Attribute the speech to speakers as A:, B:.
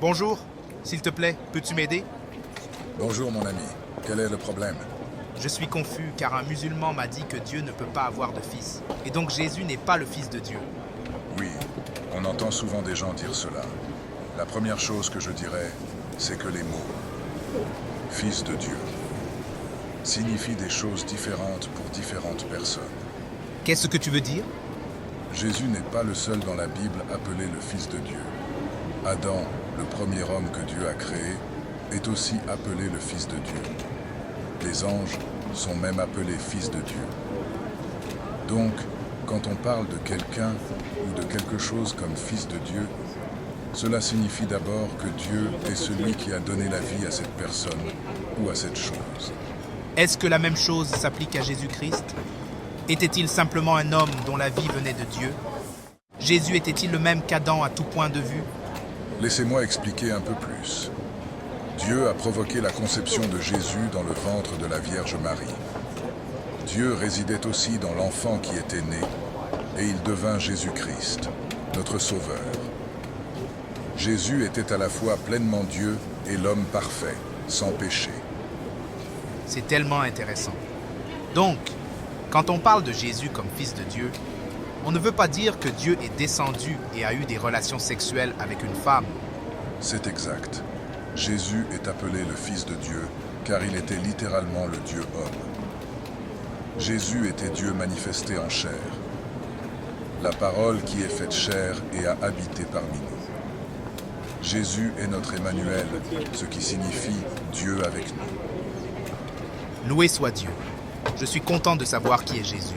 A: Bonjour, s'il te plaît, peux-tu m'aider?
B: Bonjour mon ami, quel est le problème?
A: Je suis confus car un musulman m'a dit que Dieu ne peut pas avoir de fils. Et donc Jésus n'est pas le fils de Dieu.
B: Oui, on entend souvent des gens dire cela. La première chose que je dirais, c'est que les mots « fils de Dieu » signifient des choses différentes pour différentes personnes.
A: Qu'est-ce que tu veux dire?
B: Jésus n'est pas le seul dans la Bible appelé le fils de Dieu. Adam, le premier homme que Dieu a créé, est aussi appelé le fils de Dieu. Les anges sont même appelés fils de Dieu. Donc, quand on parle de quelqu'un ou de quelque chose comme fils de Dieu, cela signifie d'abord que Dieu est celui qui a donné la vie à cette personne ou à cette chose.
A: Est-ce que la même chose s'applique à Jésus-Christ? Était-il simplement un homme dont la vie venait de Dieu? Jésus était-il le même qu'Adam à tout point de vue?
B: Laissez-moi expliquer un peu plus. Dieu a provoqué la conception de Jésus dans le ventre de la Vierge Marie. Dieu résidait aussi dans l'enfant qui était né, et il devint Jésus-Christ, notre Sauveur. Jésus était à la fois pleinement Dieu et l'homme parfait, sans péché.
A: C'est tellement intéressant. Donc, quand on parle de Jésus comme fils de Dieu, on ne veut pas dire que Dieu est descendu et a eu des relations sexuelles avec une femme.
B: C'est exact. Jésus est appelé le Fils de Dieu, car il était littéralement le Dieu homme. Jésus était Dieu manifesté en chair. La parole qui est faite chair et a habité parmi nous. Jésus est notre Emmanuel, ce qui signifie Dieu avec nous.
A: Loué soit Dieu. Je suis content de savoir qui est Jésus.